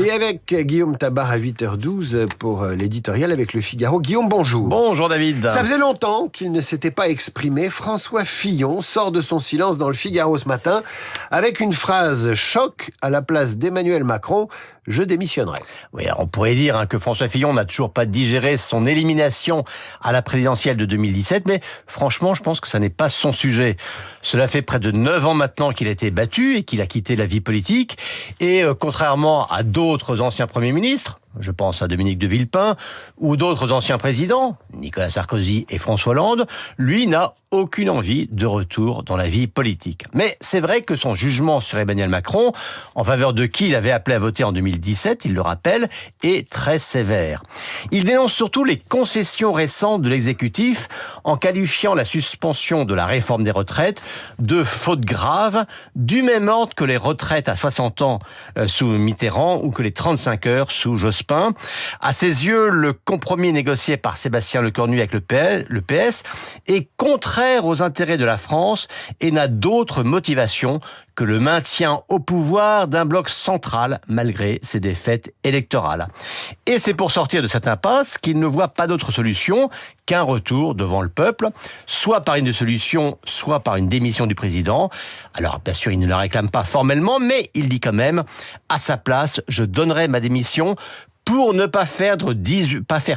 Et avec Guillaume Tabar à 8h12 pour l'éditorial avec Le Figaro. Guillaume, bonjour. Bonjour David. Ça faisait longtemps qu'il ne s'était pas exprimé. François Fillon sort de son silence dans Le Figaro ce matin avec une phrase choc à la place d'Emmanuel Macron. Je démissionnerai. Oui, alors on pourrait dire que François Fillon n'a toujours pas digéré son élimination à la présidentielle de 2017, mais franchement, je pense que ça n'est pas son sujet. Cela fait près de 9 ans maintenant qu'il a été battu et qu'il a quitté la vie politique. Et contrairement à d'autres anciens premiers ministres, je pense à Dominique de Villepin, ou d'autres anciens présidents, Nicolas Sarkozy et François Hollande, lui n'a aucune envie de retour dans la vie politique. Mais c'est vrai que son jugement sur Emmanuel Macron, en faveur de qui il avait appelé à voter en 2017, il le rappelle, est très sévère. Il dénonce surtout les concessions récentes de l'exécutif en qualifiant la suspension de la réforme des retraites de faute grave, du même ordre que les retraites à 60 ans sous Mitterrand ou que les 35 heures sous Jospin. À ses yeux, le compromis négocié par Sébastien Lecornu avec le PS est contraire aux intérêts de la France et n'a d'autre motivation que le maintien au pouvoir d'un bloc central malgré ses défaites électorales. Et c'est pour sortir de cette impasse qu'il ne voit pas d'autre solution qu'un retour devant le peuple, soit par une dissolution, soit par une démission du président. Alors bien sûr, il ne la réclame pas formellement, mais il dit quand même, à sa place, je donnerai ma démission pour ne pas faire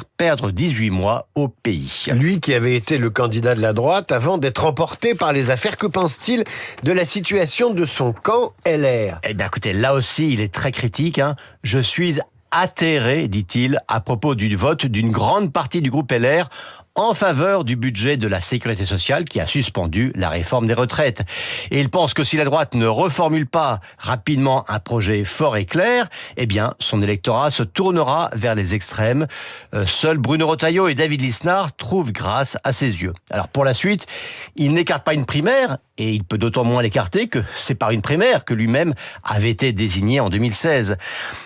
perdre 18 mois au pays. Lui qui avait été le candidat de la droite avant d'être emporté par les affaires, que pense-t-il de la situation de son camp LR ? Eh bien écoutez, là aussi, il est très critique. Je suis atterré, dit-il, à propos du vote d'une grande partie du groupe LR en faveur du budget de la sécurité sociale qui a suspendu la réforme des retraites. Et il pense que si la droite ne reformule pas rapidement un projet fort et clair, eh bien, son électorat se tournera vers les extrêmes. Seuls Bruno Retailleau et David Lisnard trouvent grâce à ses yeux. Alors pour la suite, il n'écarte pas une primaire, et il peut d'autant moins l'écarter que c'est par une primaire que lui-même avait été désigné en 2016.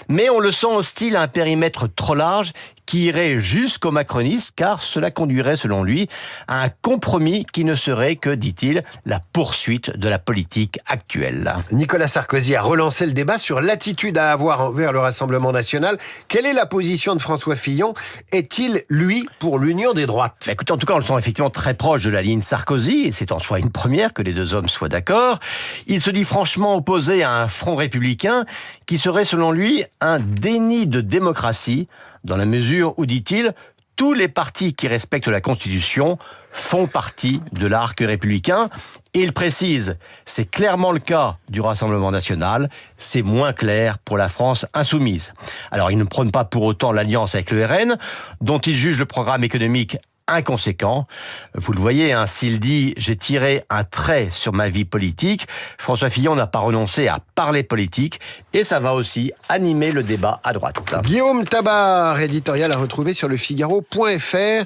Mais on le sent hostile à un périmètre trop large qui irait jusqu'aux macronistes, car cela conduirait, selon lui, à un compromis qui ne serait que, dit-il, la poursuite de la politique actuelle. Nicolas Sarkozy a relancé le débat sur l'attitude à avoir envers le Rassemblement national. Quelle est la position de François Fillon ? Est-il, lui, pour l'union des droites ? Écoutez, en tout cas, on le sent effectivement très proche de la ligne Sarkozy, et c'est en soi une première que les deux hommes soient d'accord. Il se dit franchement opposé à un front républicain qui serait, selon lui, un déni de démocratie, dans la mesure où, dit-il, tous les partis qui respectent la Constitution font partie de l'arc républicain. Et il précise, c'est clairement le cas du Rassemblement national, c'est moins clair pour la France insoumise. Alors, il ne prône pas pour autant l'alliance avec le RN, dont il juge le programme économique inconséquent. Vous le voyez, s'il dit « j'ai tiré un trait sur ma vie politique », François Fillon n'a pas renoncé à parler politique et ça va aussi animer le débat à droite. Guillaume Tabar, éditorial à retrouver sur lefigaro.fr.